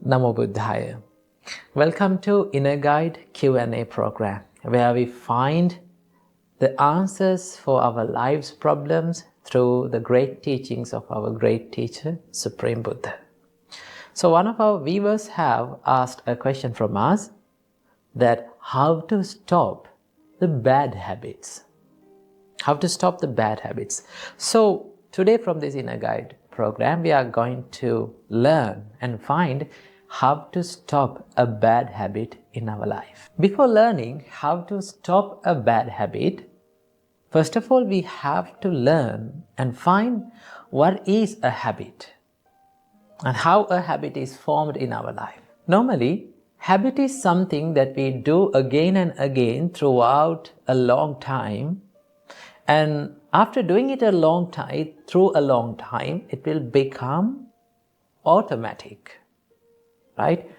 Namo Buddhaya. Welcome to Inner Guide Q&A program, where we find the answers for our life's problems through the great teachings of our great teacher, Supreme Buddha. So one of our viewers have asked a question from us that how to stop the bad habits. How to stop the bad habits. So today from this Inner Guide program, we are going to learn and find how to stop a bad habit in our life. Before learning how to stop a bad habit, first of all, we have to learn and find what is a habit and how a habit is formed in our life. Normally, habit is something that we do again and again throughout a long time, and after doing it through a long time, it will become automatic. Right?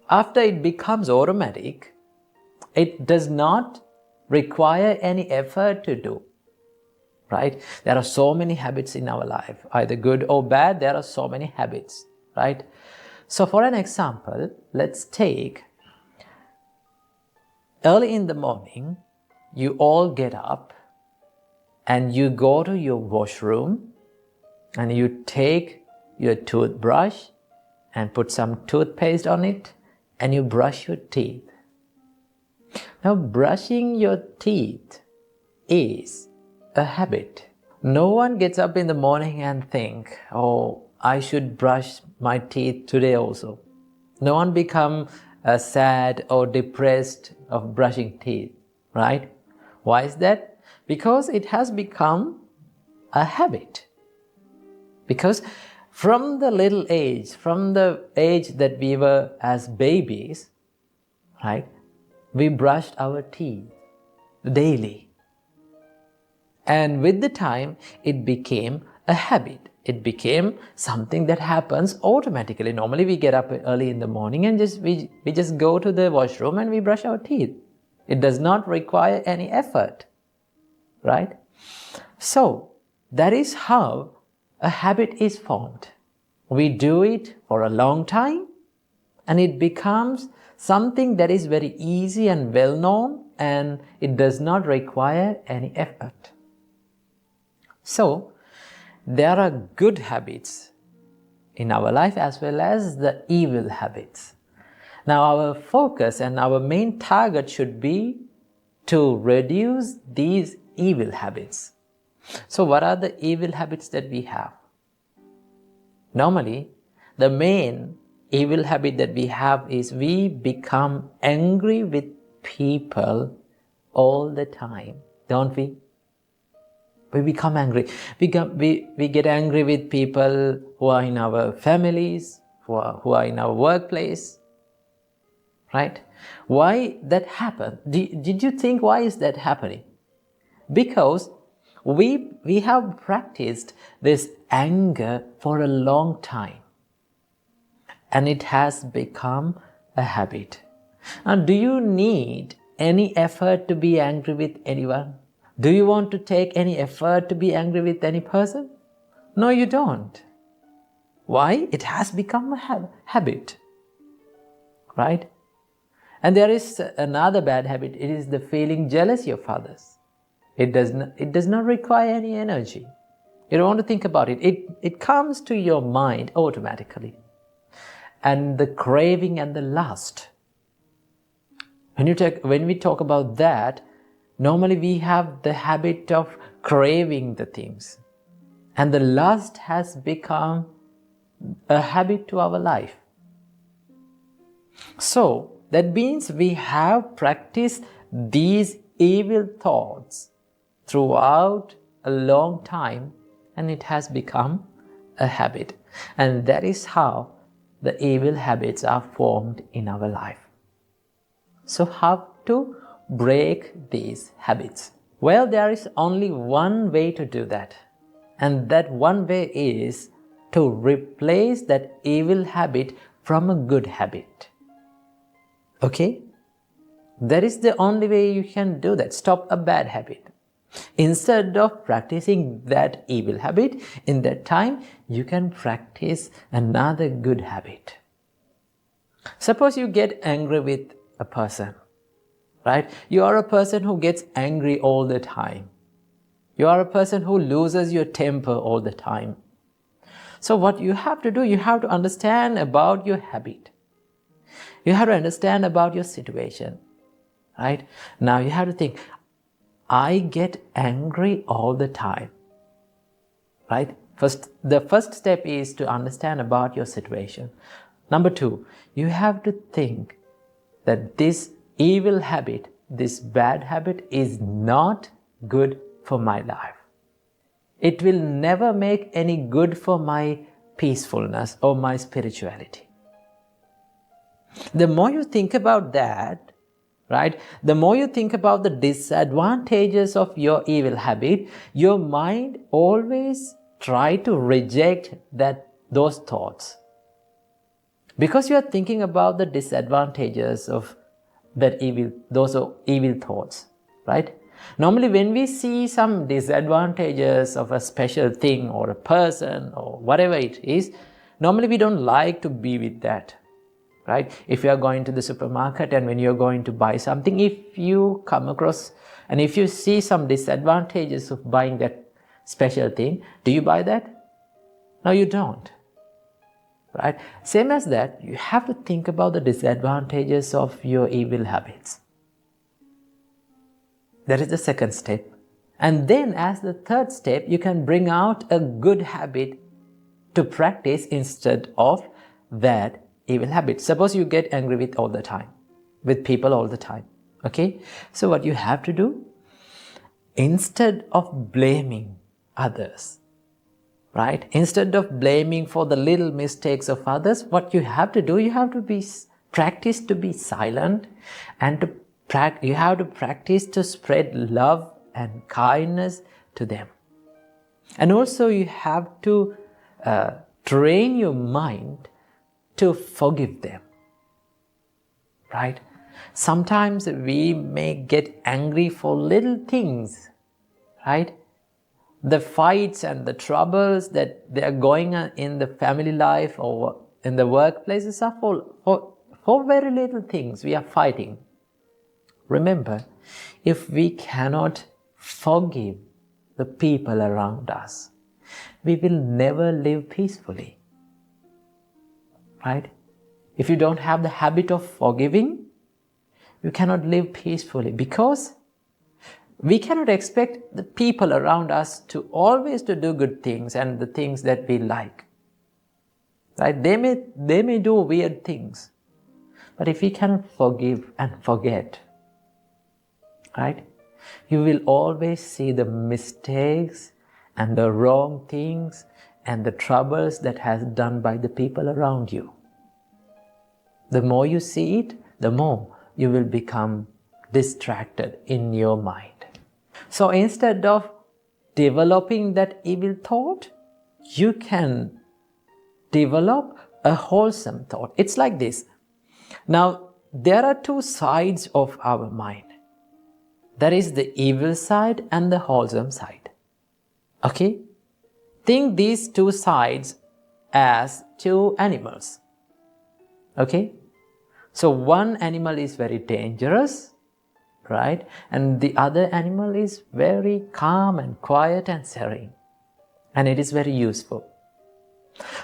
After it becomes automatic, it does not require any effort to do. Right? There are so many habits in our life, either good or bad. There are so many habits. Right? So for an example, let's take early in the morning, you all get up and you go to your washroom and you take your toothbrush and put some toothpaste on it and you brush your teeth. Now, brushing your teeth is a habit. No one gets up in the morning and think, oh, I should brush my teeth today also. No one become sad or depressed of brushing teeth, right? Why is that? Because it has become a habit. Because from the little age, from the age that we were as babies, right, we brushed our teeth daily. And with the time, it became a habit. It became something that happens automatically. Normally, we get up early in the morning and we just go to the washroom and we brush our teeth. It does not require any effort, right? So, that is how a habit is formed. We do it for a long time and it becomes something that is very easy and well known, and it does not require any effort. So, there are good habits in our life as well as the evil habits. Now, our focus and our main target should be to reduce these evil habits. So what are the evil habits that we have? Normally, the main evil habit that we have is we become angry with people all the time, don't we? We become angry. We get angry with people who are in our families, who are in our workplace, right? Why that happened? Did you think why is that happening? Because we have practiced this anger for a long time and it has become a habit. Now, do you need any effort to be angry with anyone? Do you want to take any effort to be angry with any person? No, you don't. Why? It has become a habit, right? And there is another bad habit. It is the feeling jealousy of others. It does not require any energy. You don't want to think about it. It comes to your mind automatically. And the craving and the lust. When we talk about that, normally we have the habit of craving the things. And the lust has become a habit to our life. So, that means we have practiced these evil thoughts throughout a long time and it has become a habit. And that is how the evil habits are formed in our life. So how to break these habits? Well, there is only one way to do that. And that one way is to replace that evil habit from a good habit. Okay? That is the only way you can do that. Stop a bad habit. Instead of practicing that evil habit, in that time, you can practice another good habit. Suppose you get angry with a person, right? You are a person who gets angry all the time. You are a person who loses your temper all the time. So what you have to do, you have to understand about your habit. You have to understand about your situation, right? Now you have to think, I get angry all the time, right? The first step is to understand about your situation. Number two, you have to think that this evil habit, this bad habit is not good for my life. It will never make any good for my peacefulness or my spirituality. The more you think about that, right, the more you think about the disadvantages of your evil habit, your mind always try to reject those thoughts. Because you are thinking about the disadvantages of those evil thoughts, right? Normally when we see some disadvantages of a special thing or a person or whatever it is, normally we don't like to be with that, right? If you are going to the supermarket and when you're going to buy something, if you come across and if you see some disadvantages of buying that special thing, do you buy that? No, you don't. Right? Same as that, you have to think about the disadvantages of your evil habits. That is the second step. And then as the third step, you can bring out a good habit to practice instead of that evil habit. Suppose you get angry with people all the time. Okay? So what you have to do, instead of blaming others, right? Instead of blaming for the little mistakes of others, what you have to do, you have to practice to be silent, and you have to practice to spread love and kindness to them. And also you have to train your mind to forgive them, right? Sometimes we may get angry for little things, right? The fights and the troubles that they are going on in the family life or in the workplaces are for very little things we are fighting. Remember, if we cannot forgive the people around us, we will never live peacefully, right? If you don't have the habit of forgiving, you cannot live peacefully, because we cannot expect the people around us to always to do good things and the things that we like, right? They may do weird things, but if we cannot forgive and forget, right, you will always see the mistakes and the wrong things and the troubles that has done by the people around you. The more you see it, the more you will become distracted in your mind. So instead of developing that evil thought, you can develop a wholesome thought. It's like this. Now, there are two sides of our mind. There is the evil side and the wholesome side. Okay? Think these two sides as two animals. Okay? So one animal is very dangerous, right? And the other animal is very calm and quiet and serene. And it is very useful.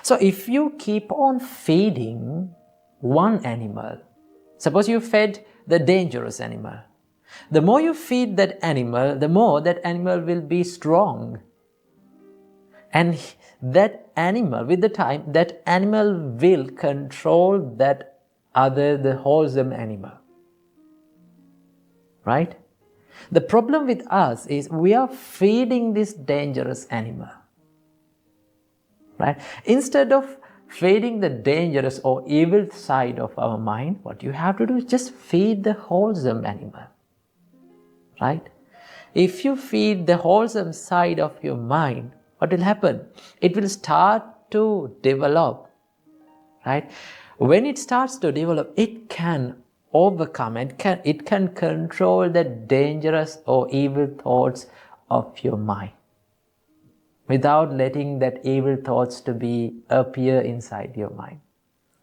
So if you keep on feeding one animal, suppose you fed the dangerous animal, the more you feed that animal, the more that animal will be strong. And that animal, with the time, that animal will control the wholesome animal. Right? The problem with us is we are feeding this dangerous animal. Right? Instead of feeding the dangerous or evil side of our mind, what you have to do is just feed the wholesome animal. Right? If you feed the wholesome side of your mind, what will happen? It will start to develop. Right? When it starts to develop, it can overcome, it can control the dangerous or evil thoughts of your mind without letting that evil thoughts to appear inside your mind.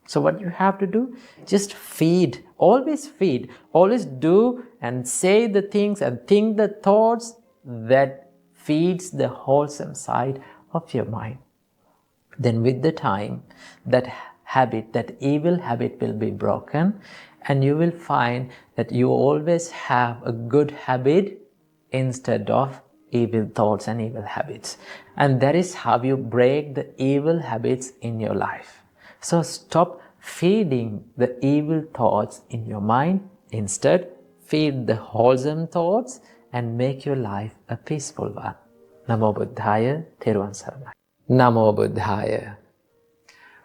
So what you have to do, just feed, always do and say the things and think the thoughts that feeds the wholesome side of your mind. Then with the time, that habit, that evil habit will be broken, and you will find that you always have a good habit instead of evil thoughts and evil habits. And that is how you break the evil habits in your life. So stop feeding the evil thoughts in your mind. Instead, feed the wholesome thoughts and make your life a peaceful one. Namo Buddhaya, Theruvan Saranai. Namo Buddhaya.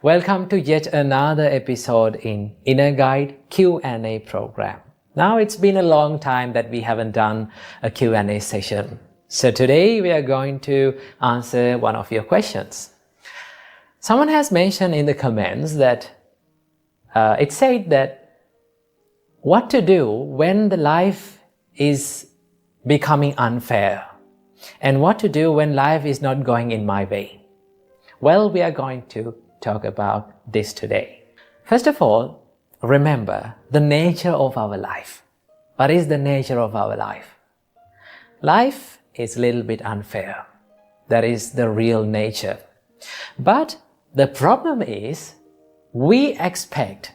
Welcome to yet another episode in Inner Guide Q&A program. Now it's been a long time that we haven't done a Q&A session. So today we are going to answer one of your questions. Someone has mentioned in the comments that it said that what to do when the life is becoming unfair, and what to do when life is not going in my way. Well, we are going to talk about this today. First of all, remember the nature of our life. What is the nature of our life? Life is a little bit unfair. That is the real nature. But the problem is, we expect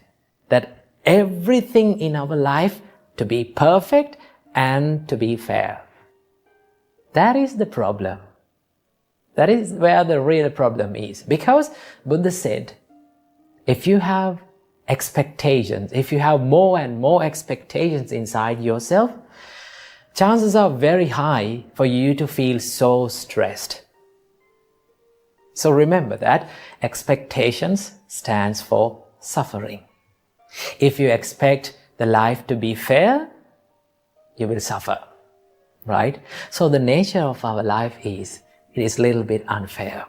that everything in our life to be perfect and to be fair. That is the problem. That is where the real problem is. Because Buddha said, if you have expectations, if you have more and more expectations inside yourself, chances are very high for you to feel so stressed. So remember that expectations stands for suffering. If you expect the life to be fair, you will suffer, right? So the nature of our life is, it is a little bit unfair.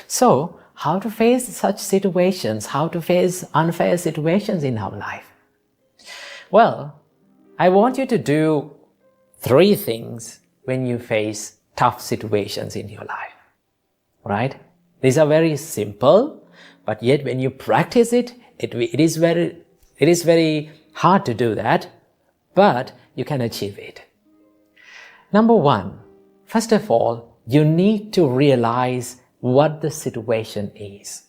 So how to face such situations, how to face unfair situations in our life? Well, I want you to do 3 things when you face tough situations in your life, right? These are very simple, but yet when you practice it, it is very hard to do that, but you can achieve it. Number 1, first of all, you need to realize what the situation is.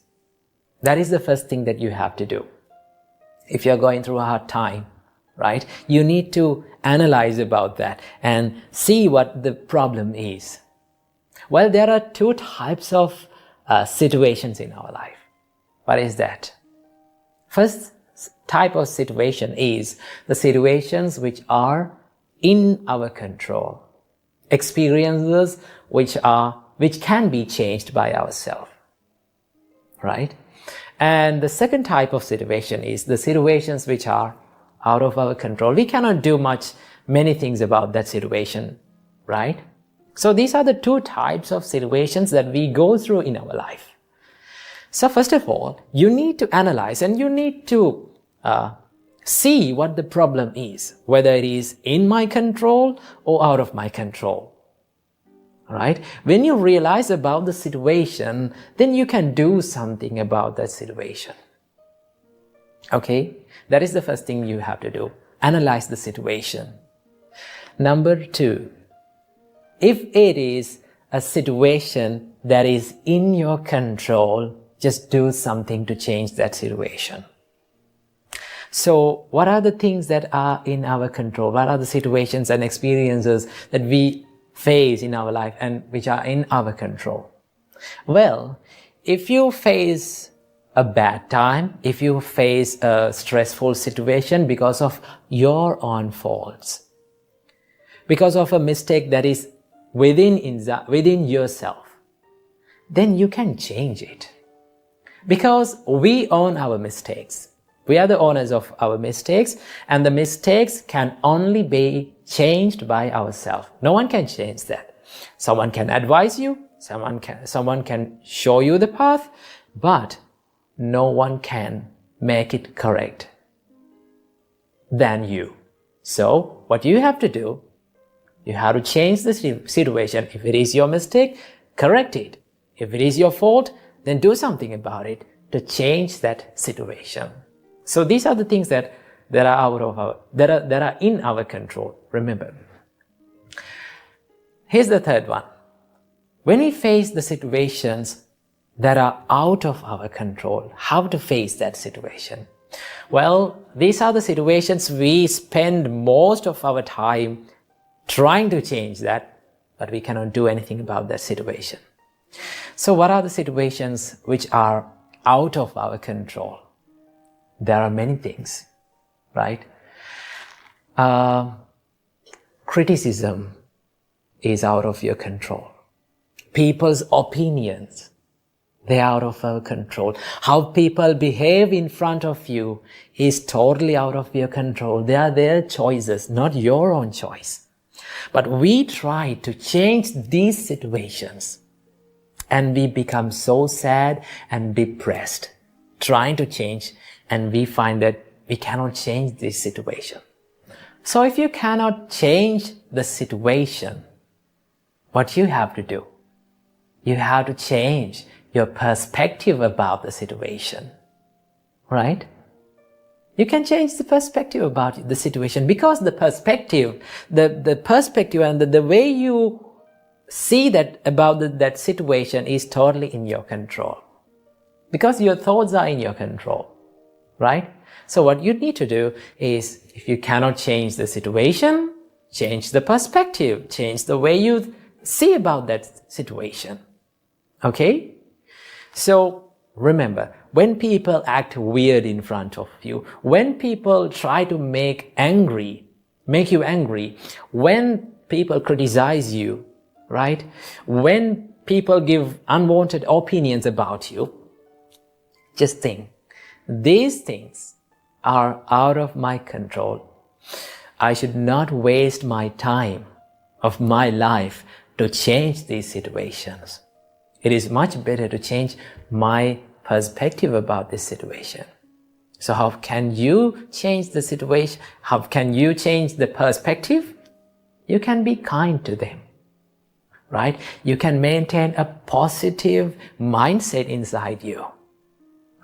That is the first thing that you have to do. If you're going through a hard time, right, you need to analyze about that and see what the problem is. Well, there are 2 types of situations in our life. What is that? First type of situation is the situations which are in our control. Experiences which can be changed by ourselves, right? And the second type of situation is the situations which are out of our control. We cannot do many things about that situation, right? So these are the 2 types of situations that we go through in our life. So first of all, you need to analyze and you need to see what the problem is, whether it is in my control or out of my control. Right? When you realize about the situation, then you can do something about that situation. Okay? That is the first thing you have to do. Analyze the situation. Number 2, if it is a situation that is in your control, just do something to change that situation. So, what are the things that are in our control? What are the situations and experiences that we face in our life and which are in our control? Well, if you face a bad time, if you face a stressful situation because of your own faults, because of a mistake that is within yourself, then you can change it. Because we own our mistakes. We are the owners of our mistakes, and the mistakes can only be changed by ourselves. No one can change that. Someone can advise you, someone can show you the path, but no one can make it correct than you. So what you have to do, you have to change the situation. If it is your mistake, correct it. If it is your fault, then do something about it. to change that situation. So these are the things that are in our control. Remember. Here's the third one. When we face the situations that are out of our control, how to face that situation? Well, these are the situations we spend most of our time trying to change that, but we cannot do anything about that situation. So what are the situations which are out of our control? There are many things, right? Criticism is out of your control. People's opinions, they are out of our control. How people behave in front of you is totally out of your control. They are their choices, not your own choice. But we try to change these situations and we become so sad and depressed trying to change, and we find that we cannot change this situation. So if you cannot change the situation, what you have to do? You have to change your perspective about the situation, right? You can change the perspective about the situation, because the perspective and the way you see that about that situation is totally in your control. Because your thoughts are in your control, right? So what you need to do is, if you cannot change the situation, change the perspective, change the way you see about that situation. Okay? So remember, when people act weird in front of you, when people try to make you angry, when people criticize you, right? When people give unwanted opinions about you, just think, these things are out of my control. I should not waste my time of my life to change these situations. It is much better to change my perspective about this situation. So how can you change the situation? How can you change the perspective? You can be kind to them, right? You can maintain a positive mindset inside you,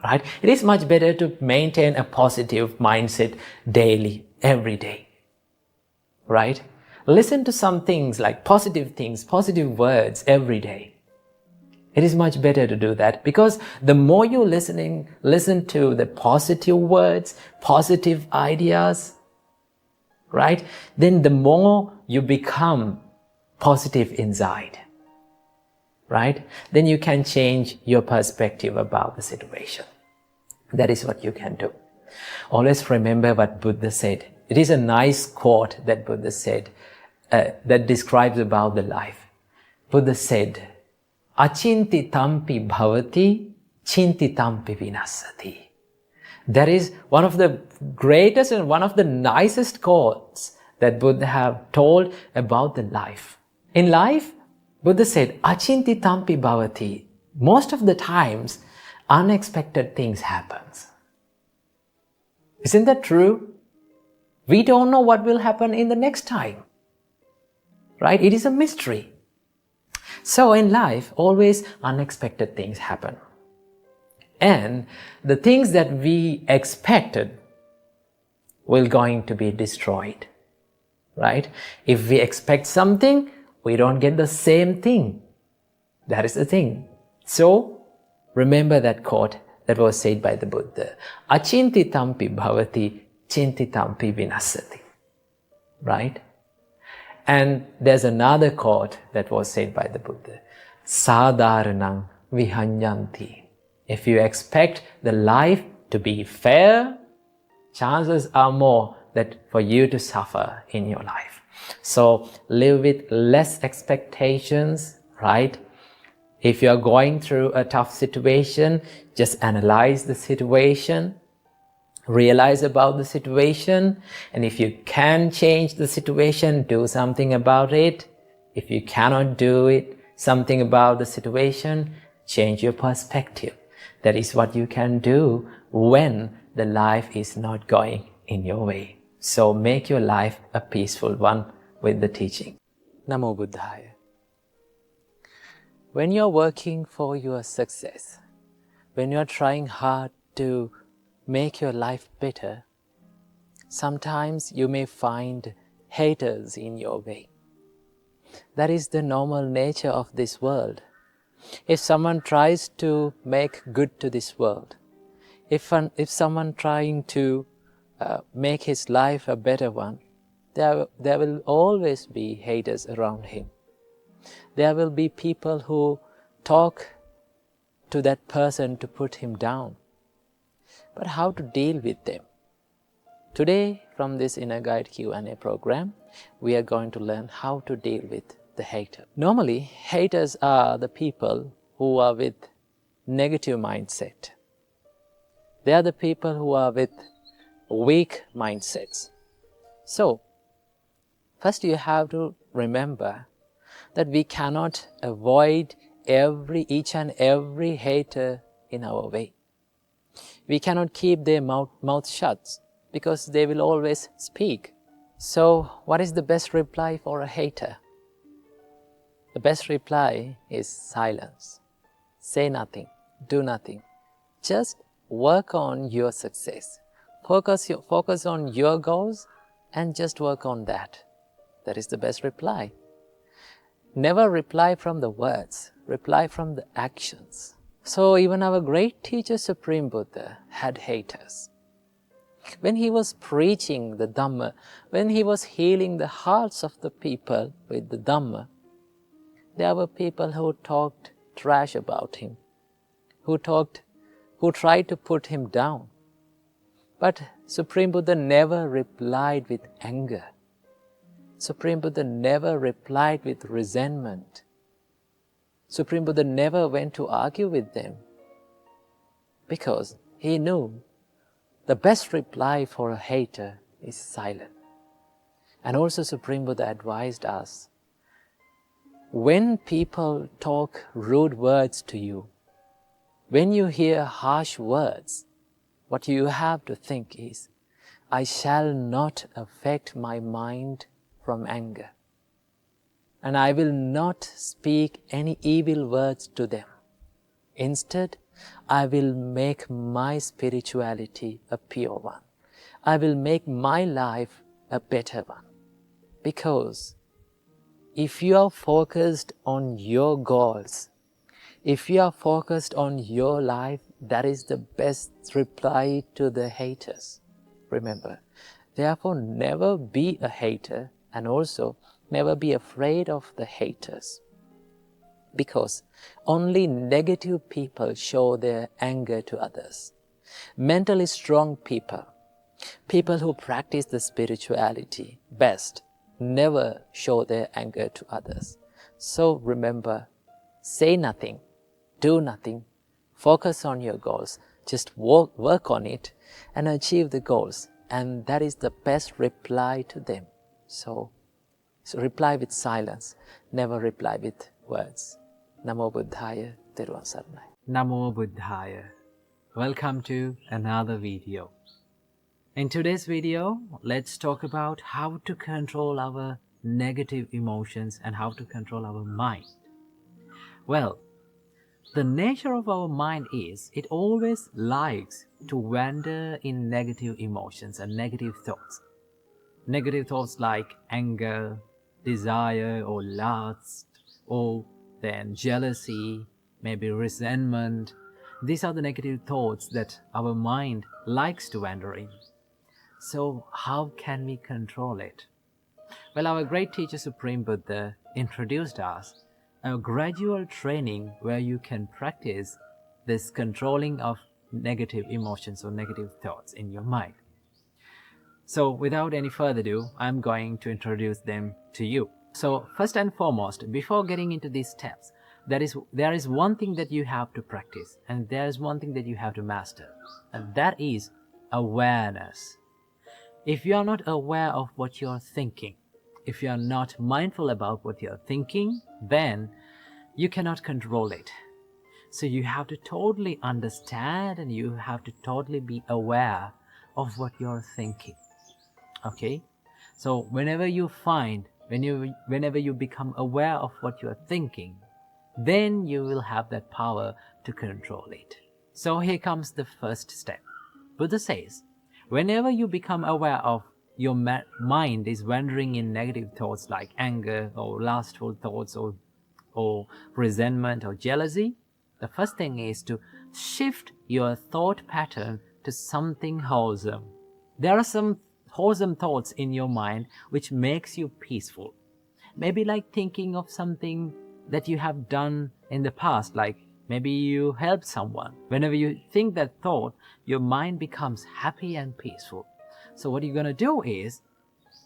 right? It is much better to maintain a positive mindset daily, every day, right? Listen to some things like positive things, positive words every day. It is much better to do that, because the more you listen to the positive words, positive ideas, right? Then the more you become positive inside, right? Then you can change your perspective about the situation. That is what you can do. Always remember what Buddha said. It is a nice quote that Buddha said that describes about the life. Buddha said, "Achinti tampi bhavati, chinti tampi vinasati." That is one of the greatest and one of the nicest quotes that Buddha have told about the life. In life, Buddha said, "Achinti tampi bhavati." Most of the times, unexpected things happen. Isn't that true? We don't know what will happen in the next time, right? It is a mystery. So in life, always unexpected things happen. And the things that we expected will going to be destroyed, right? If we expect something, we don't get the same thing. That is the thing. So remember that quote that was said by the Buddha. Achinti tampi bhavati, chinti tampi vinasati. Right? And there's another quote that was said by the Buddha. Sadharanang vihanyanti. If you expect the life to be fair, chances are more that for you to suffer in your life. So live with less expectations, right? If you're going through a tough situation, just analyze the situation, realize about the situation, and if you can change the situation, do something about it. If you cannot do something about the situation, change your perspective. That is what you can do when the life is not going in your way. So make your life a peaceful one with the teaching. Namo Buddhaya. When you're working for your success, when you're trying hard to make your life better, sometimes you may find haters in your way. That is the normal nature of this world. If someone tries to make good to this world, if someone trying to make his life a better one, there will always be haters around him. There will be people who talk to that person to put him down. But how to deal with them? Today, from this Inner Guide Q&A program, we are going to learn how to deal with the hater. Normally, haters are the people who are with negative mindset. They are the people who are with weak mindsets. So, first you have to remember that we cannot avoid each and every hater in our way. We cannot keep their mouth shut because they will always speak. So, what is the best reply for a hater? The best reply is silence. Say nothing, do nothing. Just work on your success. Focus on your goals and just work on that. That is the best reply. Never reply from the words, reply from the actions. So even our great teacher Supreme Buddha had haters. When he was preaching the Dhamma, when he was healing the hearts of the people with the Dhamma, there were people who talked trash about him, who tried to put him down. But Supreme Buddha never replied with anger. Supreme Buddha never replied with resentment. Supreme Buddha never went to argue with them because he knew the best reply for a hater is silence. And also Supreme Buddha advised us, when people talk rude words to you, when you hear harsh words, what you have to think is, I shall not affect my mind from anger. And I will not speak any evil words to them. Instead, I will make my spirituality a pure one. I will make my life a better one. Because if you are focused on your goals, if you are focused on your life, that is the best reply to the haters. Remember, therefore never be a hater and also never be afraid of the haters. Because only negative people show their anger to others. Mentally strong people, people who practice the spirituality best, never show their anger to others. So remember, say nothing, do nothing, focus on your goals, just work on it and achieve the goals. And that is the best reply to them. So reply with silence, never reply with words. Namo Buddhaya, Theruvan Saranai. Namo Buddhaya. Welcome to another video. In today's video, let's talk about how to control our negative emotions and how to control our mind. Well, the nature of our mind is, it always likes to wander in negative emotions and negative thoughts. Negative thoughts like anger, desire or lust, or then jealousy, maybe resentment. These are the negative thoughts that our mind likes to wander in. So how can we control it? Well, our great teacher Supreme Buddha introduced us a gradual training where you can practice this controlling of negative emotions or negative thoughts in your mind. So without any further ado, I'm going to introduce them to you. So first and foremost, before getting into these steps, there is one thing that you have to practice, and there is one thing that you have to master, and that is awareness. If you are not aware of what you're thinking, if you are not mindful about what you're thinking, then you cannot control it. So you have to totally understand and you have to totally be aware of what you're thinking. Okay? So whenever you become aware of what you're thinking, then you will have that power to control it. So here comes the first step. Buddha says, whenever you become aware of your mind is wandering in negative thoughts like anger or lustful thoughts or resentment or jealousy, the first thing is to shift your thought pattern to something wholesome. There are some wholesome thoughts in your mind which makes you peaceful. Maybe like thinking of something that you have done in the past, like maybe you helped someone. Whenever you think that thought, your mind becomes happy and peaceful. So what you're going to do is,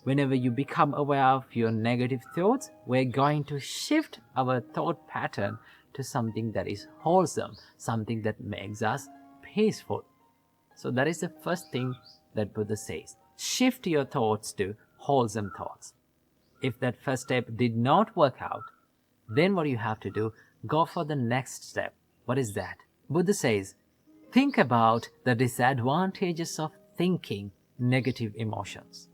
whenever you become aware of your negative thoughts, we're going to shift our thought pattern to something that is wholesome, something that makes us peaceful. So that is the first thing that Buddha says. Shift your thoughts to wholesome thoughts. If that first step did not work out, then what you have to do, go for the next step. What is that? Buddha says, think about the disadvantages of thinking negative emotions,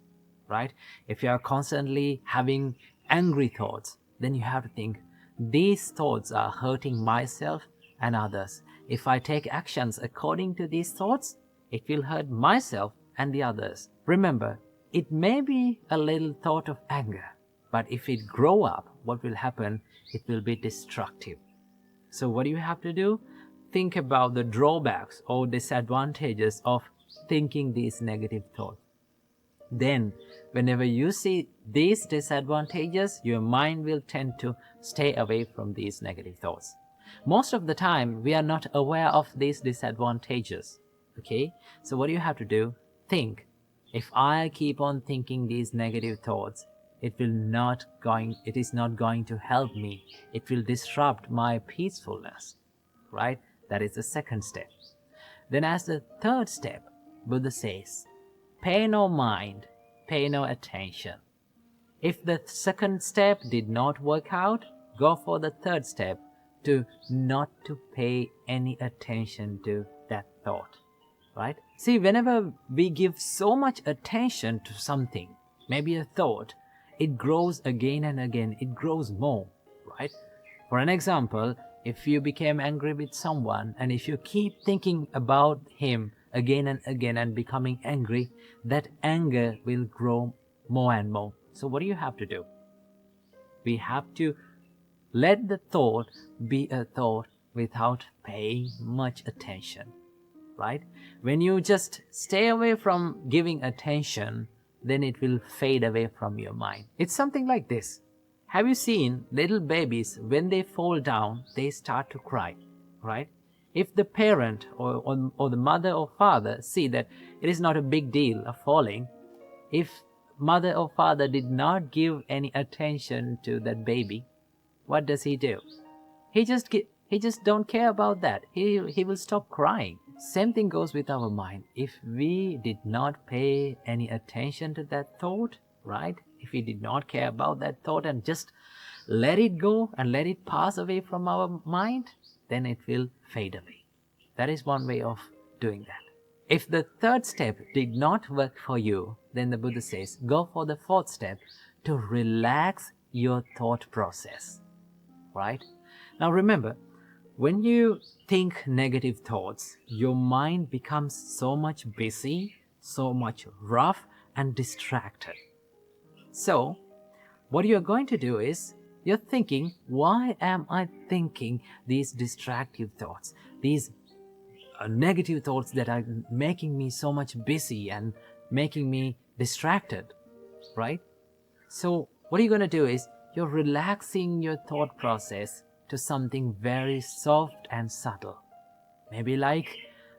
right? If you are constantly having angry thoughts, then you have to think, these thoughts are hurting myself and others. If I take actions according to these thoughts, it will hurt myself and the others. Remember, it may be a little thought of anger, but if it grow up, what will happen? It will be destructive. So what do you have to do? Think about the drawbacks or disadvantages of thinking these negative thoughts. Then, whenever you see these disadvantages, your mind will tend to stay away from these negative thoughts. Most of the time, we are not aware of these disadvantages. Okay? So what do you have to do? Think, if I keep on thinking these negative thoughts, it is not going to help me. It will disrupt my peacefulness, right? That is the second step. Then as the third step, Buddha says, pay no mind, pay no attention. If the second step did not work out, go for the third step, to not to pay any attention to that thought, right? See, whenever we give so much attention to something, maybe a thought, it grows again and again, it grows more, right? For an example, if you became angry with someone and if you keep thinking about him again and again and becoming angry, that anger will grow more and more. So what do you have to do? We have to let the thought be a thought without paying much attention, right? When you just stay away from giving attention, then it will fade away from your mind. It's something like this. Have you seen little babies, when they fall down, they start to cry, right? If the parent or the mother or father see that it is not a big deal of falling, if mother or father did not give any attention to that baby, what does he do? He just don't care about that. He will stop crying. Same thing goes with our mind. If we did not pay any attention to that thought, right? If we did not care about that thought and just let it go and let it pass away from our mind, then it will fade away. That is one way of doing that. If the third step did not work for you, then the Buddha says, go for the fourth step, to relax your thought process, right? Now remember, when you think negative thoughts, your mind becomes so much busy, so much rough and distracted. So, what you're going to do is, you're thinking, why am I thinking these distractive thoughts, these negative thoughts that are making me so much busy and making me distracted, right? So, what you're going to do is, you're relaxing your thought process to something very soft and subtle. Maybe like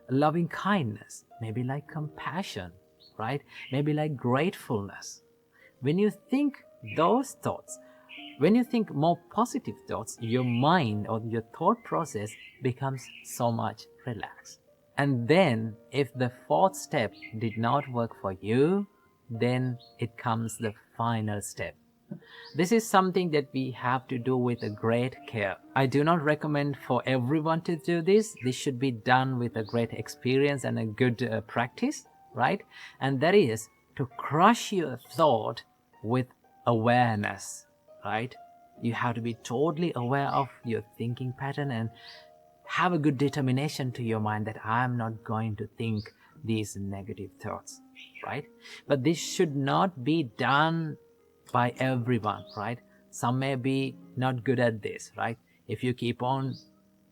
loving kindness, maybe like compassion, right? Maybe like gratefulness. When you think those thoughts, when you think more positive thoughts, your mind or your thought process becomes so much relaxed. And then if the fourth step did not work for you, then it comes the final step. This is something that we have to do with a great care. I do not recommend for everyone to do this. This should be done with a great experience and a good practice, right? And that is to crush your thought with awareness, right? You have to be totally aware of your thinking pattern and have a good determination to your mind that I am not going to think these negative thoughts, right? But this should not be done by everyone, right? Some may be not good at this, right? If you keep on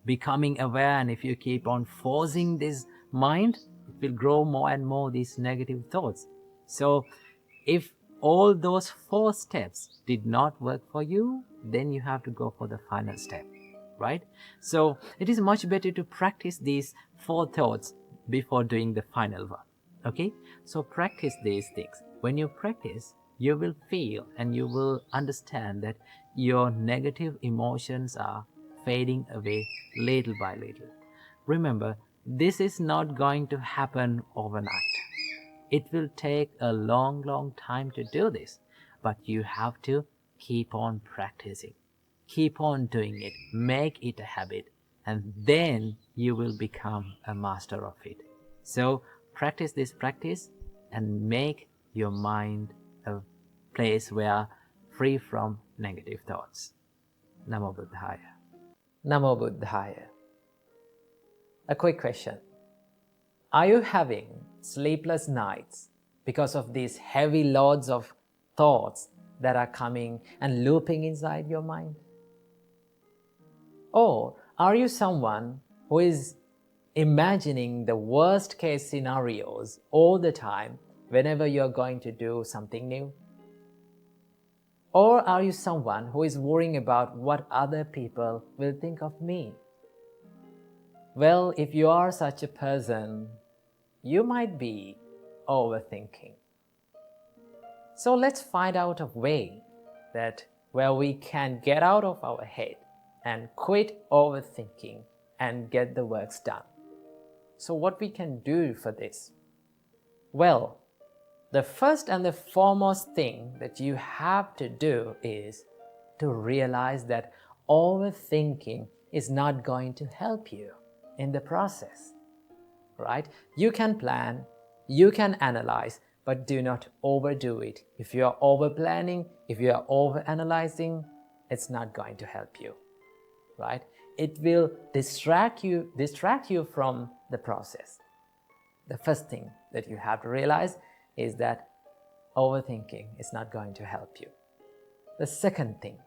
becoming aware and if you keep on forcing this mind, it will grow more and more these negative thoughts. So if all those 4 steps did not work for you, then you have to go for the final step, right? So it is much better to practice these 4 thoughts before doing the final one. Okay, so practice these things. When you practice, you will feel and you will understand that your negative emotions are fading away little by little. Remember, this is not going to happen overnight. It will take a long time to do this, but you have to keep on practicing. Keep on doing it, make it a habit, and then you will become a master of it. So practice this practice and make your mind a place where free from negative thoughts. Namo Buddhaya. Namo Buddhaya. A quick question. Are you having sleepless nights because of these heavy loads of thoughts that are coming and looping inside your mind? Or are you someone who is imagining the worst case scenarios all the time whenever you're going to do something new? Or are you someone who is worrying about what other people will think of me? Well, if you are such a person, you might be overthinking. So let's find out a way that where we can get out of our head and quit overthinking and get the works done. So what we can do for this? Well, the first and the foremost thing that you have to do is to realize that overthinking is not going to help you in the process, right? You can plan, you can analyze, but do not overdo it. If you are over planning, if you are over analyzing, it's not going to help you, right? It will distract you from the process. The first thing that you have to realize is that overthinking is not going to help you. The second thing,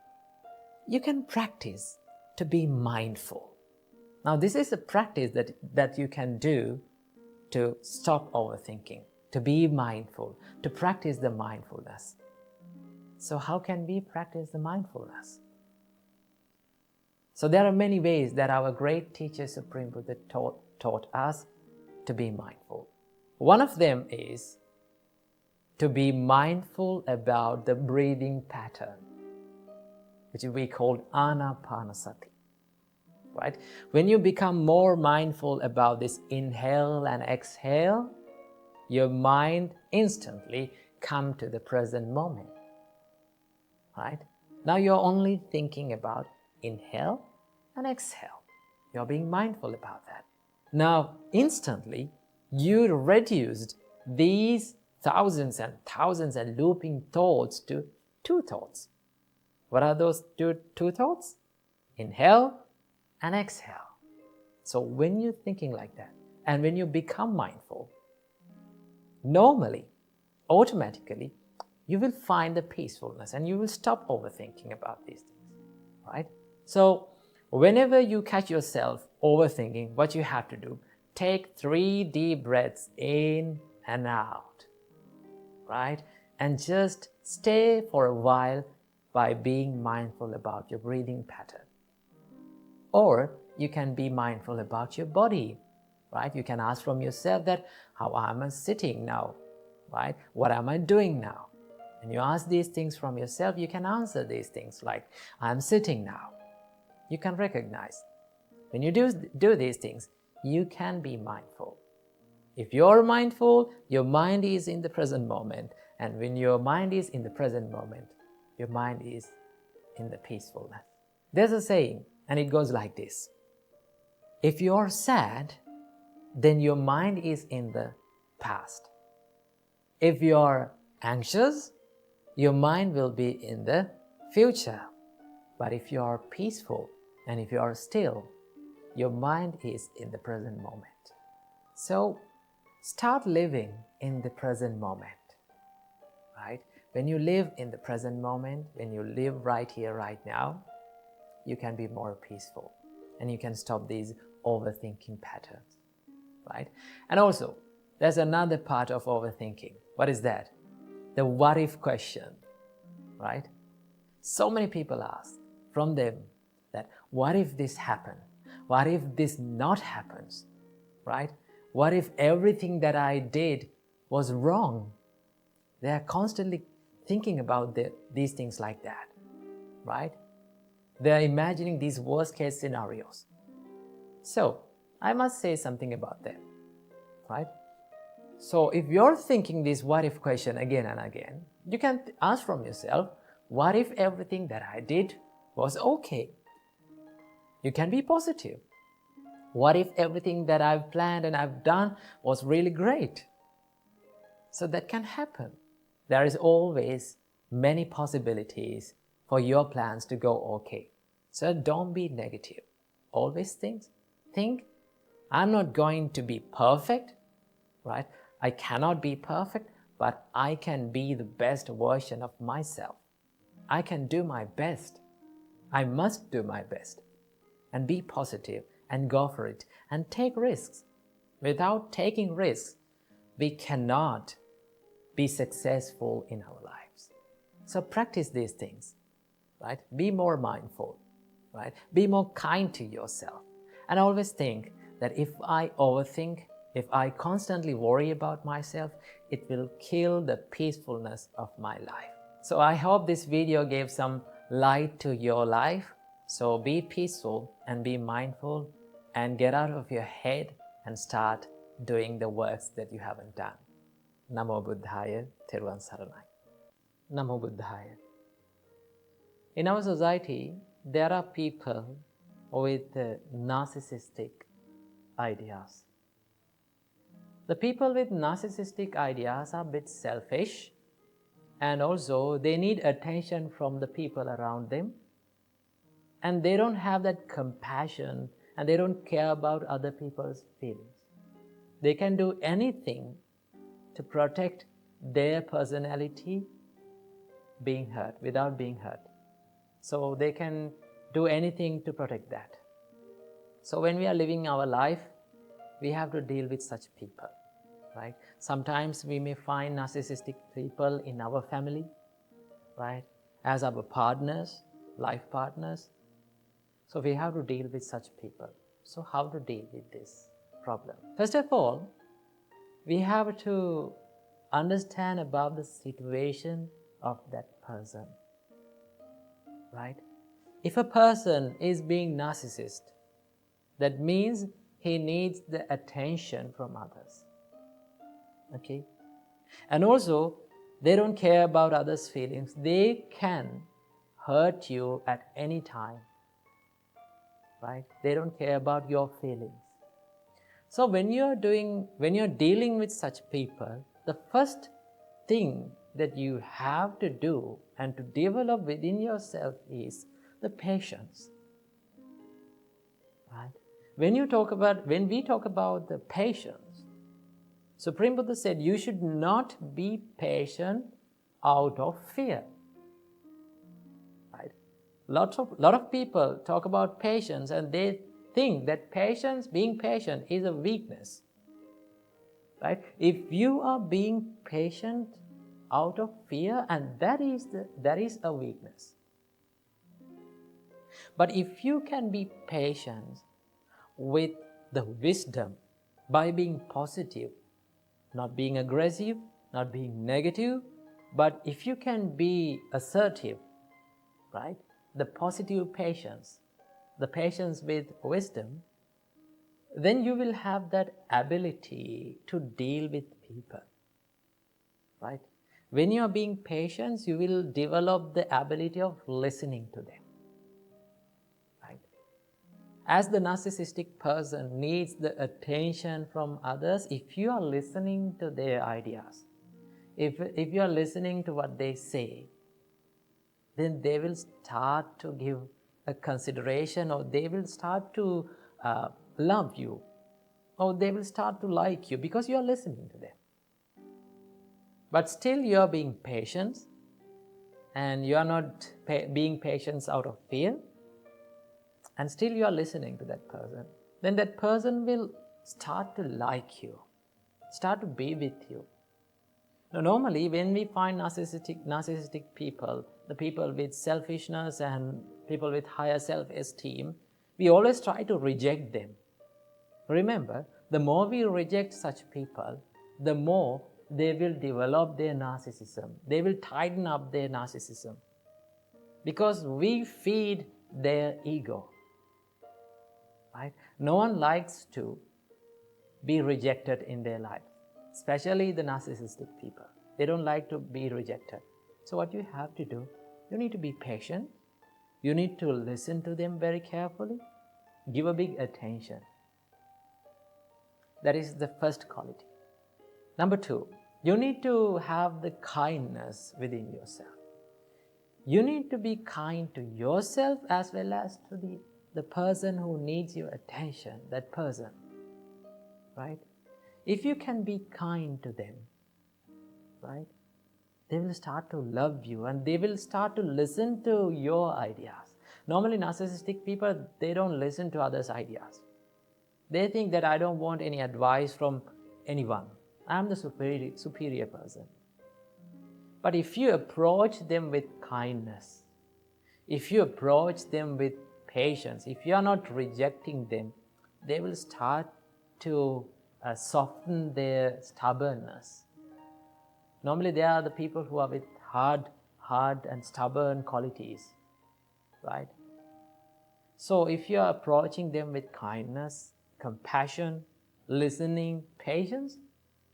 you can practice to be mindful. Now, this is a practice that you can do to stop overthinking, to be mindful, to practice the mindfulness. So how can we practice the mindfulness? So there are many ways that our great teacher Supreme Buddha taught us to be mindful. One of them is to be mindful about the breathing pattern, which we call anapanasati. Right? When you become more mindful about this inhale and exhale, your mind instantly comes to the present moment. Right? Now you're only thinking about inhale and exhale. You're being mindful about that. Now, instantly, you reduced these thousands and thousands and looping thoughts to 2 thoughts. What are those two thoughts? Inhale and exhale. So when you're thinking like that, and when you become mindful, normally, automatically, you will find the peacefulness and you will stop overthinking about these things, right? So whenever you catch yourself overthinking, what you have to do, take 3 deep breaths in and out, right? And just stay for a while by being mindful about your breathing pattern. Or you can be mindful about your body, right? You can ask from yourself that, how am I sitting now, right? What am I doing now? And you ask these things from yourself, you can answer these things like, I'm sitting now. You can recognize. When you do these things, you can be mindful. If you're mindful, your mind is in the present moment. And when your mind is in the present moment, your mind is in the peacefulness. There's a saying, and it goes like this. If you're sad, then your mind is in the past. If you're anxious, your mind will be in the future. But if you are peaceful and if you are still, Your mind is in the present moment. So start living in the present moment, right? When you live in the present moment, when you live right here, right now, you can be more peaceful and you can stop these overthinking patterns, right? And also, there's another part of overthinking. What is that? The what if question, right? So many people ask from them that what if this happened? What if this not happens, right? What if everything that I did was wrong? They are constantly thinking about these things like that, right? They are imagining these worst case scenarios. So I must say something about them, right? So if you're thinking this what if question again and again, you can ask from yourself, what if everything that I did was okay? You can be positive. What if everything that I've planned and I've done was really great? So that can happen. There is always many possibilities for your plans to go okay. So don't be negative. Always think, I'm not going to be perfect, right? I cannot be perfect, but I can be the best version of myself. I can do my best. I must do my best. And be positive and go for it and take risks. Without taking risks, we cannot be successful in our lives. So practice these things, right? Be more mindful, right? Be more kind to yourself. And always think that if I overthink, if I constantly worry about myself, it will kill the peacefulness of my life. So I hope this video gave some light to your life. So be peaceful and be mindful and get out of your head and start doing the works that you haven't done. Namo Buddhaya, Theruvan Saranai. Namo Buddhaya. In our society, there are people with narcissistic ideas. The people with narcissistic ideas are a bit selfish, and also they need attention from the people around them, and they don't have that compassion and they don't care about other people's feelings. They can do anything to protect their personality being hurt, without being hurt. So they can do anything to protect that. So when we are living our life, we have to deal with such people, right? Sometimes we may find narcissistic people in our family, right? As our partners, life partners. So we have to deal with such people. So how to deal with this problem? First of all, we have to understand about the situation of that person, right? If a person is being narcissist, that means he needs the attention from others, okay? And also, they don't care about others' feelings. They can hurt you at any time, right? They don't care about your feelings. So when you're dealing with such people, the first thing that you have to do and to develop within yourself is the patience, right? When we talk about the patience, Supreme Buddha said you should not be patient out of fear, right? Lot of people talk about patience and they think that being patient is a weakness, right? If you are being patient out of fear, and that is a weakness. But if you can be patient with the wisdom by being positive, not being aggressive, not being negative, but if you can be assertive, right? The positive patience, the patience with wisdom, then you will have that ability to deal with people, right? When you are being patient, you will develop the ability of listening to them, right? As the narcissistic person needs the attention from others, if you are listening to their ideas, if you are listening to what they say, then they will start to give a consideration, or they will start to love you, or they will start to like you because you are listening to them. But still you are being patient, and you are not being patient out of fear, and still you are listening to that person, then that person will start to like you, start to be with you. Now, normally when we find narcissistic people, the people with selfishness and people with higher self-esteem, we always try to reject them. Remember, the more we reject such people, the more they will develop their narcissism. They will tighten up their narcissism because we feed their ego. Right? No one likes to be rejected in their life, especially the narcissistic people. They don't like to be rejected. So what you have to do, you need to be patient. You need to listen to them very carefully. Give a big attention. That is the first quality. Number 2, you need to have the kindness within yourself. You need to be kind to yourself as well as to the person who needs your attention, that person. Right? If you can be kind to them, right, they will start to love you and they will start to listen to your ideas. Normally, narcissistic people, they don't listen to others' ideas. They think that I don't want any advice from anyone. I'm the superior person. But if you approach them with kindness, if you approach them with patience, if you are not rejecting them, they will start to soften their stubbornness. Normally, they are the people who are with hard and stubborn qualities, right? So, if you are approaching them with kindness, compassion, listening, patience,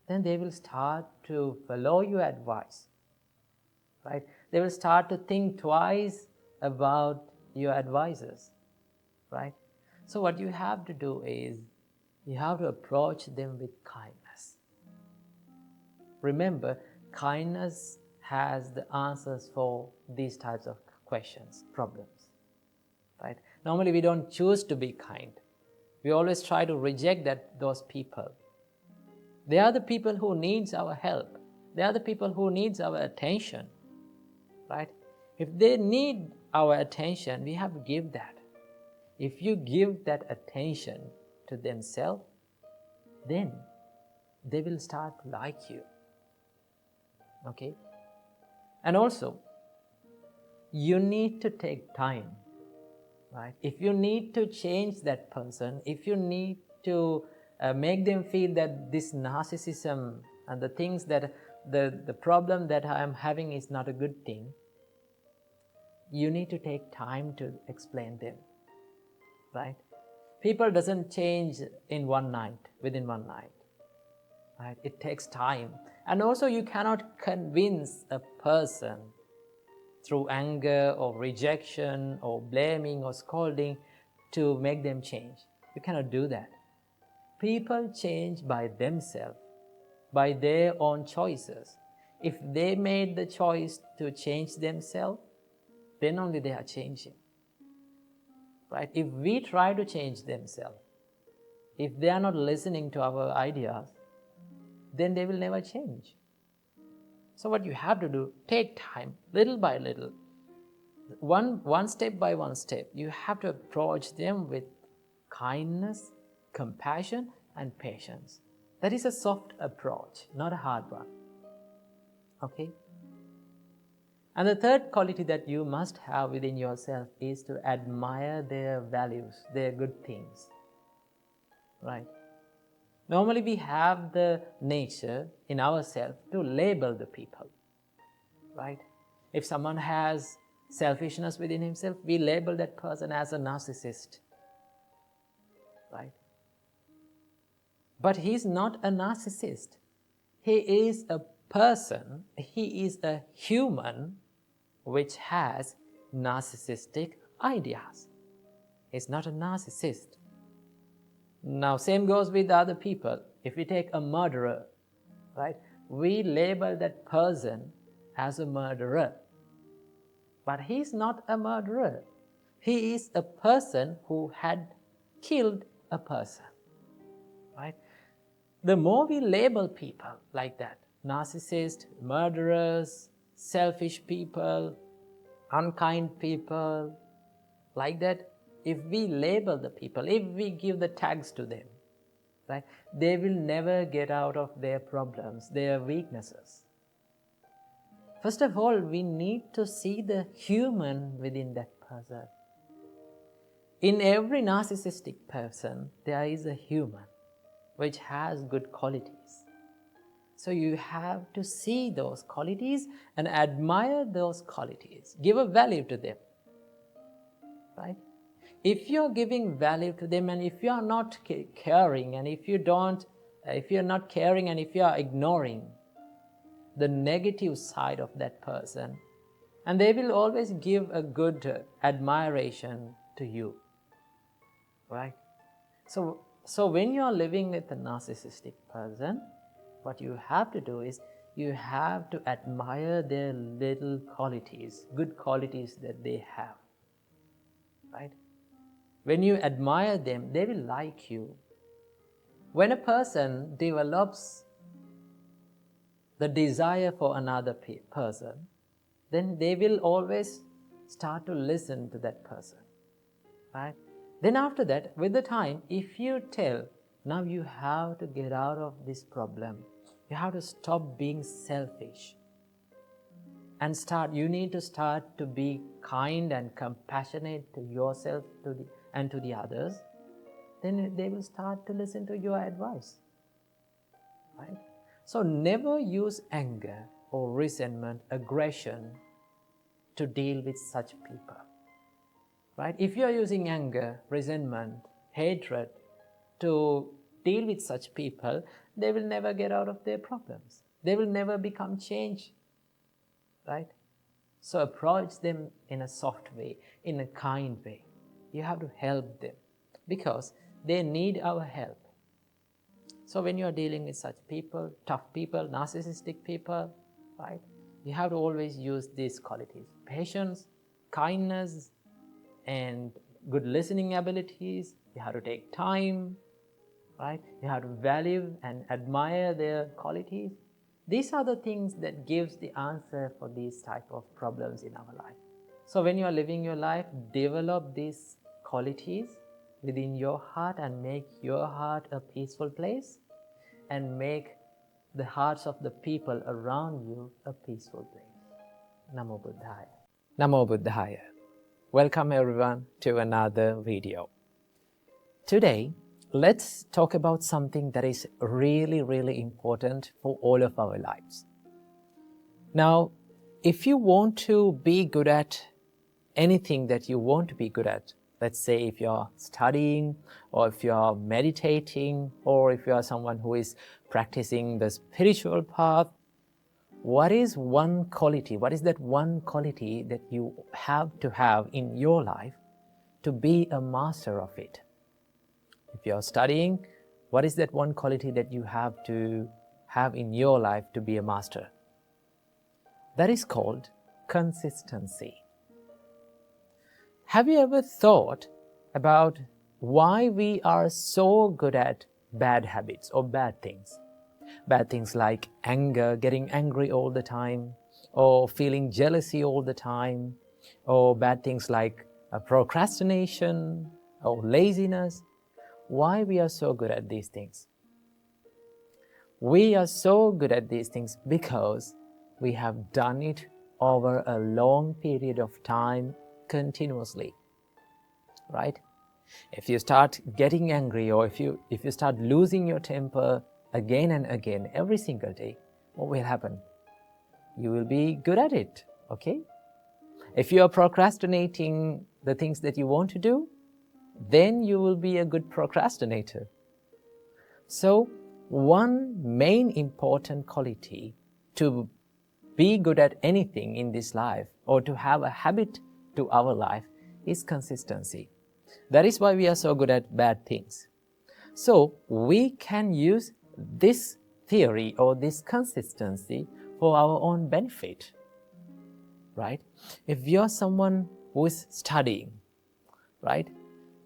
then they will start to follow your advice, right? They will start to think twice about your advices, right? So what you have to do is, you have to approach them with kindness. Remember, kindness has the answers for these types of questions, problems, right? Normally we don't choose to be kind. We always try to reject those people. They are the people who needs our help. They are the people who needs our attention, right? If they need our attention, we have to give that. If you give that attention to themselves, then they will start to like you. Okay? And also, you need to take time, right? If you need to change that person, if you need to make them feel that this narcissism and the things that the problem that I am having is not a good thing, you need to take time to explain them, right? People doesn't change in one night, within one night, right? It takes time. And also you cannot convince a person through anger or rejection or blaming or scolding to make them change. You cannot do that. People change by themselves, by their own choices. If they made the choice to change themselves, then only they are changing. Right? If we try to change themselves, if they are not listening to our ideas, then they will never change. So what you have to do, take time, little by little, one step by one step. You have to approach them with kindness, compassion, and patience. That is a soft approach, not a hard one. Okay? And the third quality that you must have within yourself is to admire their values, their good things. Right? Normally we have the nature in ourselves to label the people. Right? If someone has selfishness within himself, we label that person as a narcissist. Right? But he is not a narcissist. He is a person, he is a human which has narcissistic ideas. He's not a narcissist. Now, same goes with other people. If we take a murderer, right, we label that person as a murderer. But he's not a murderer. He is a person who had killed a person, right? The more we label people like that, narcissists, murderers, selfish people, unkind people, like that, if we label the people, if we give the tags to them, right, they will never get out of their problems, their weaknesses. First of all, we need to see the human within that person. In every narcissistic person, there is a human which has good qualities. So you have to see those qualities and admire those qualities. Give a value to them, right? If you're giving value to them and if you're not caring and if you're not caring and if you're ignoring the negative side of that person, and they will always give a good admiration to you, right? So when you're living with a narcissistic person, what you have to do is you have to admire their little qualities, good qualities that they have, right? When you admire them, they will like you. When a person develops the desire for another person, then they will always start to listen to that person, right? Then after that, with the time, if you tell, now you have to get out of this problem, you have to stop being selfish and you need to start to be kind and compassionate to yourself and to the others, then they will start to listen to your advice, right? So never use anger or resentment, aggression to deal with such people, right? If you are using anger, resentment, hatred to deal with such people, they will never get out of their problems. They will never become changed, right? So approach them in a soft way, in a kind way. You have to help them because they need our help. So when you are dealing with such people, tough people, narcissistic people, right, you have to always use these qualities: patience, kindness, and good listening abilities. You have to take time, right? You have to value and admire their qualities. These are the things that gives the answer for these type of problems in our life. So when you are living your life, develop these qualities within your heart and make your heart a peaceful place and make the hearts of the people around you a peaceful place. Namo Buddhaya. Namo Buddhaya. Welcome everyone to another video. Today, let's talk about something that is really, really important for all of our lives. Now, if you want to be good at anything that you want to be good at, let's say if you're studying or if you're meditating or if you are someone who is practicing the spiritual path, what is one quality? What is that one quality that you have to have in your life to be a master of it? If you're studying, what is that one quality that you have to have in your life to be a master? That is called consistency. Have you ever thought about why we are so good at bad habits or bad things? Bad things like anger, getting angry all the time, or feeling jealousy all the time, or bad things like procrastination or laziness. Why we are so good at these things? We are so good at these things because we have done it over a long period of time continuously, right? If you start getting angry or if you start losing your temper again and again every single day, what will happen? You will be good at it, okay? If you are procrastinating the things that you want to do, then you will be a good procrastinator. So, one main important quality to be good at anything in this life or to have a habit to our life is consistency. That is why we are so good at bad things. So, we can use this theory or this consistency for our own benefit, right? If you're someone who is studying, right,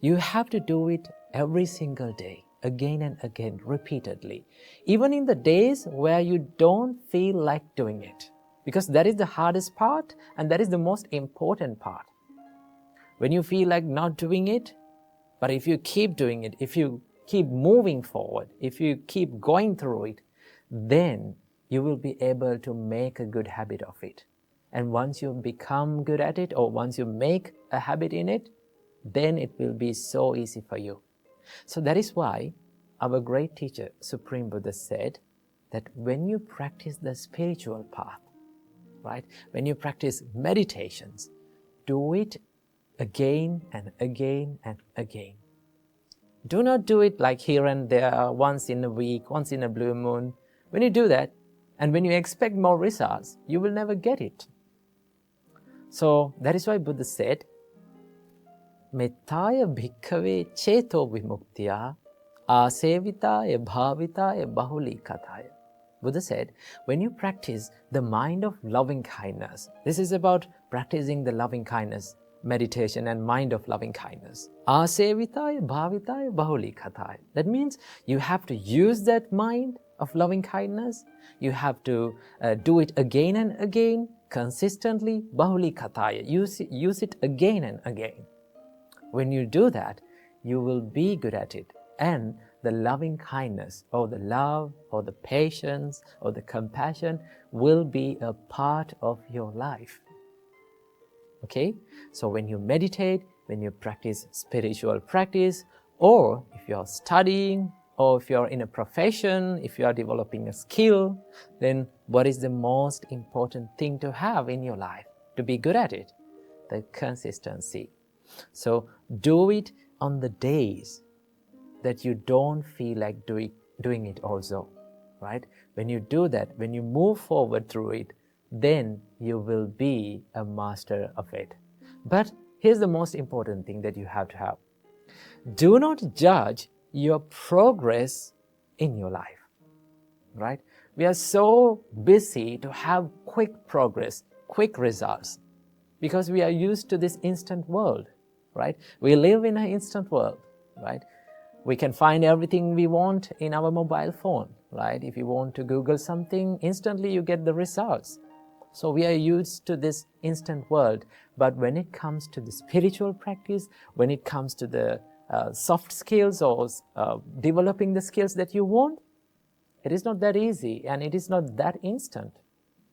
you have to do it every single day, again and again, repeatedly, even in the days where you don't feel like doing it, because that is the hardest part and that is the most important part. When you feel like not doing it, but if you keep doing it, if you keep moving forward, if you keep going through it, then you will be able to make a good habit of it. And once you become good at it, or once you make a habit in it, then it will be so easy for you. So that is why our great teacher, Supreme Buddha, said that when you practice the spiritual path, right, when you practice meditations, do it again and again and again. Do not do it like here and there, once in a week, once in a blue moon. When you do that, and when you expect more results, you will never get it. So that is why Buddha said, Mettaya bhikkhave cheto vimuktya asevitaya bhavitaya bahuli kataya. Buddha said, when you practice the mind of loving kindness, this is about practicing the loving kindness, meditation and mind of loving kindness. Asevitaya bhavitaya bahuli kataya. That means you have to use that mind of loving kindness. You have to do it again and again, consistently, bahuli kataya. Use it again and again. When you do that, you will be good at it. And the loving kindness, or the love, or the patience, or the compassion will be a part of your life. Okay? So when you meditate, when you practice spiritual practice, or if you're studying, or if you're in a profession, if you are developing a skill, then what is the most important thing to have in your life to be good at it? The consistency. So do it on the days that you don't feel like doing it also, right? When you do that, when you move forward through it, then you will be a master of it. But here's the most important thing that you have to have. Do not judge your progress in your life, right? We are so busy to have quick progress, quick results, because we are used to this instant world, right? We live in an instant world, right? We can find everything we want in our mobile phone, right? If you want to Google something, instantly you get the results. So we are used to this instant world. But when it comes to the spiritual practice, when it comes to the soft skills or developing the skills that you want, it is not that easy and it is not that instant.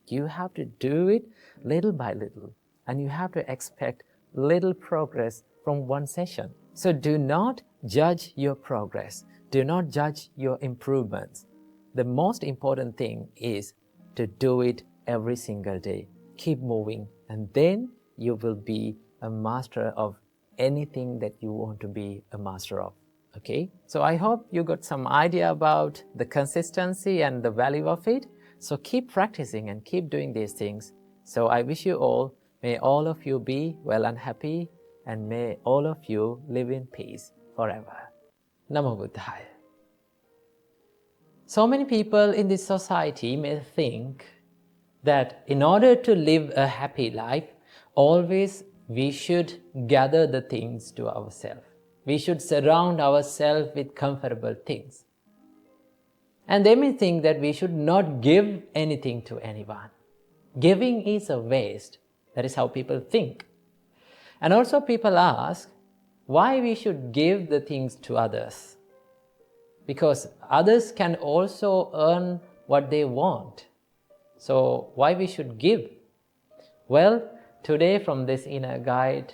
You have to do it little by little, and you have to expect little progress from one session. So do not judge your progress. Do not judge your improvements. The most important thing is to do it every single day. Keep moving, and then you will be a master of anything that you want to be a master of. Okay? So I hope you got some idea about the consistency and the value of it. So keep practicing and keep doing these things. So I wish you all, may all of you be well and happy, and may all of you live in peace forever. Namo Buddhaya. So many people in this society may think that in order to live a happy life, always we should gather the things to ourselves. We should surround ourselves with comfortable things. And they may think that we should not give anything to anyone. Giving is a waste. That is how people think. And also people ask why we should give the things to others. Because others can also earn what they want. So why we should give? Well, today from this Inner Guide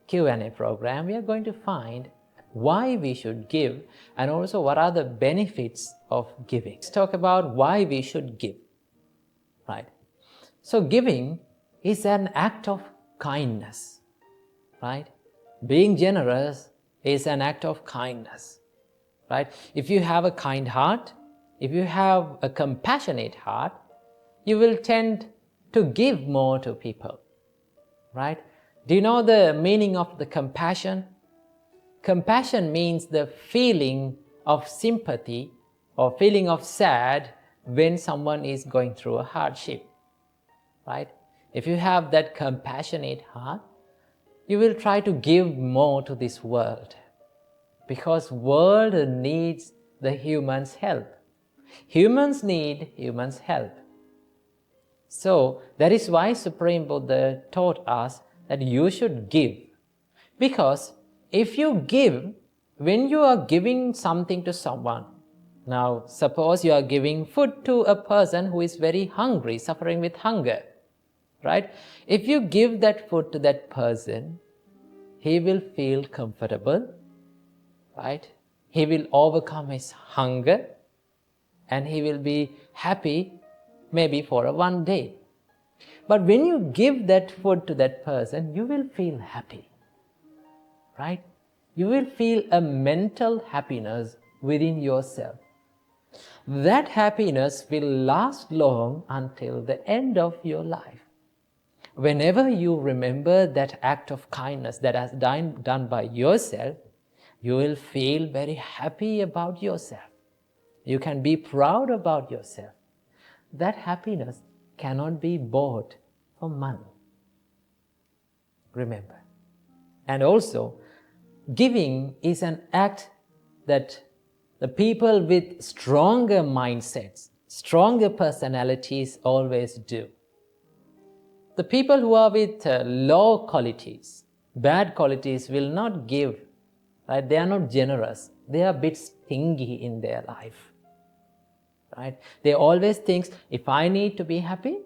Q&A program, we are going to find why we should give and also what are the benefits of giving. Let's talk about why we should give, right? So giving is an act of kindness, right? Being generous is an act of kindness, right? If you have a kind heart, if you have a compassionate heart, you will tend to give more to people, right? Do you know the meaning of the compassion? Compassion means the feeling of sympathy or feeling of sad when someone is going through a hardship, right? If you have that compassionate heart, you will try to give more to this world. because world needs the humans' help. Humans need humans' help. So that is why Supreme Buddha taught us that you should give. Because if you give, when you are giving something to someone, now suppose you are giving food to a person who is very hungry, suffering with hunger, right? If you give that food to that person, he will feel comfortable, right? He will overcome his hunger and he will be happy maybe for one day. But when you give that food to that person, you will feel happy, right? You will feel a mental happiness within yourself. That happiness will last long until the end of your life. Whenever you remember that act of kindness that has done by yourself, you will feel very happy about yourself. You can be proud about yourself. That happiness cannot be bought for money. Remember. And also, giving is an act that the people with stronger mindsets, stronger personalities always do. The people who are with low qualities, bad qualities will not give, right? They are not generous. They are a bit stingy in their life, right? They always think, if I need to be happy,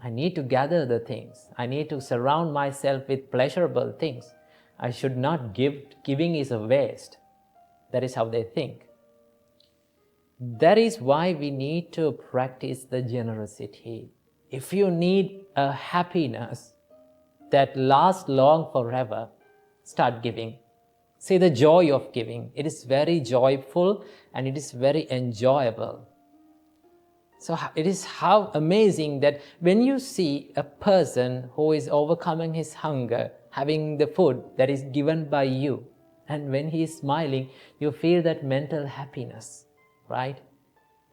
I need to gather the things. I need to surround myself with pleasurable things. I should not give. Giving is a waste. That is how they think. That is why we need to practice the generosity. If you need a happiness that lasts long forever, start giving. See the joy of giving. It is very joyful and it is very enjoyable. So it is how amazing that when you see a person who is overcoming his hunger, having the food that is given by you, and when he is smiling, you feel that mental happiness, right?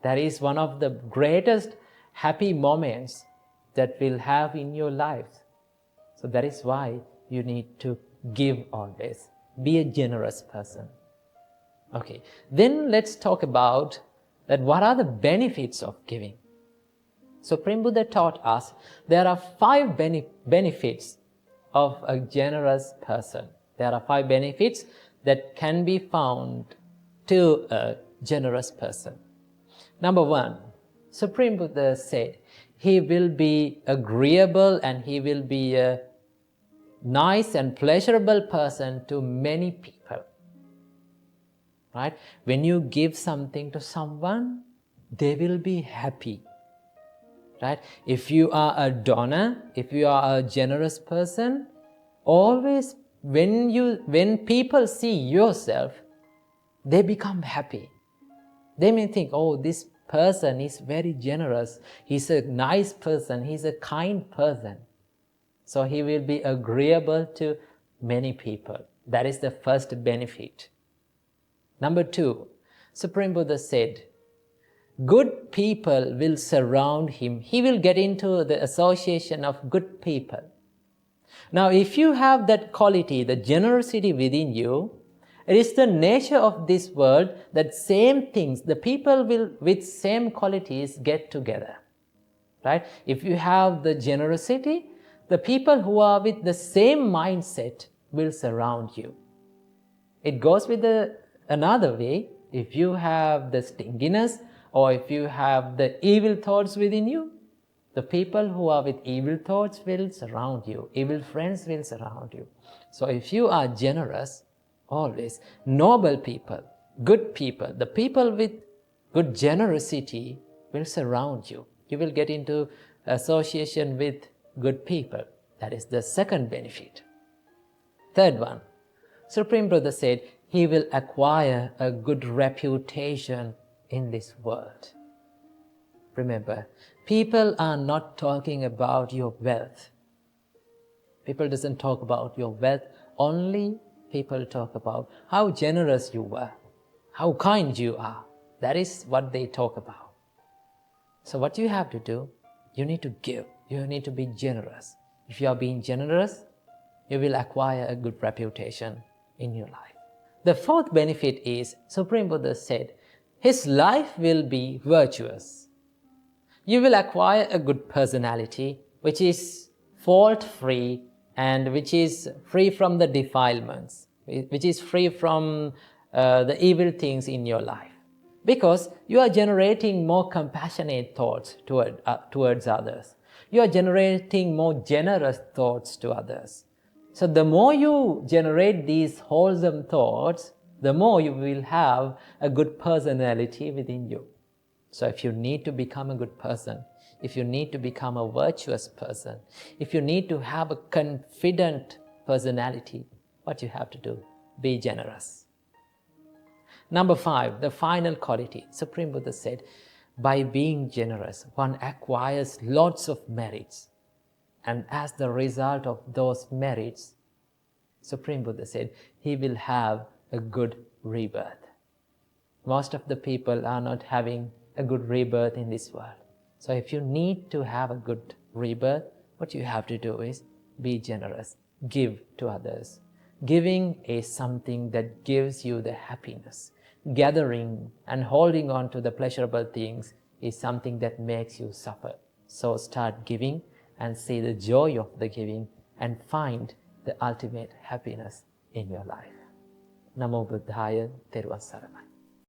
That is one of the greatest happy moments that we'll have in your lives. So that is why you need to give always. Be a generous person. Okay, then let's talk about that what are the benefits of giving. Supreme Buddha taught us there are 5 benefits of a generous person. There are 5 benefits that can be found to a generous person. Number 1, Supreme Buddha said, he will be agreeable and he will be a nice and pleasurable person to many people. Right? When you give something to someone, they will be happy. Right? If you are a donor, if you are a generous person, always when people see yourself, they become happy. They may think, oh, this person is very generous. He's a nice person. He's a kind person. So he will be agreeable to many people. That is the first benefit. Number 2, Supreme Buddha said, good people will surround him. He will get into the association of good people. Now, if you have that quality, the generosity within you, it is the nature of this world that same things, the people will with same qualities get together. Right? If you have the generosity, the people who are with the same mindset will surround you. It goes with another way. If you have the stinginess or if you have the evil thoughts within you, the people who are with evil thoughts will surround you. Evil friends will surround you. So if you are generous, always, noble people, good people, the people with good generosity will surround you. You will get into association with good people. That is the second benefit. Third one, Supreme Buddha said, he will acquire a good reputation in this world. Remember, people are not talking about your wealth. People doesn't talk about your wealth. Only people talk about how generous you were, how kind you are. That is what they talk about. So what you have to do, you need to give. You need to be generous. If you are being generous, you will acquire a good reputation in your life. The fourth benefit is, Supreme Buddha said, his life will be virtuous. You will acquire a good personality which is fault-free and which is free from the defilements, which is free from the evil things in your life. Because you are generating more compassionate thoughts towards others. You are generating more generous thoughts to others. So the more you generate these wholesome thoughts, the more you will have a good personality within you. So if you need to become a good person, if you need to become a virtuous person, if you need to have a confident personality, what you have to do? Be generous. Number 5, the final quality. Supreme Buddha said, by being generous, one acquires lots of merits. And as the result of those merits, Supreme Buddha said, he will have a good rebirth. Most of the people are not having a good rebirth in this world. So if you need to have a good rebirth, what you have to do is be generous, give to others. Giving is something that gives you the happiness. Gathering and holding on to the pleasurable things is something that makes you suffer. So start giving and see the joy of the giving and find the ultimate happiness in your life. Namo Buddhaya, Theruvan Saranai.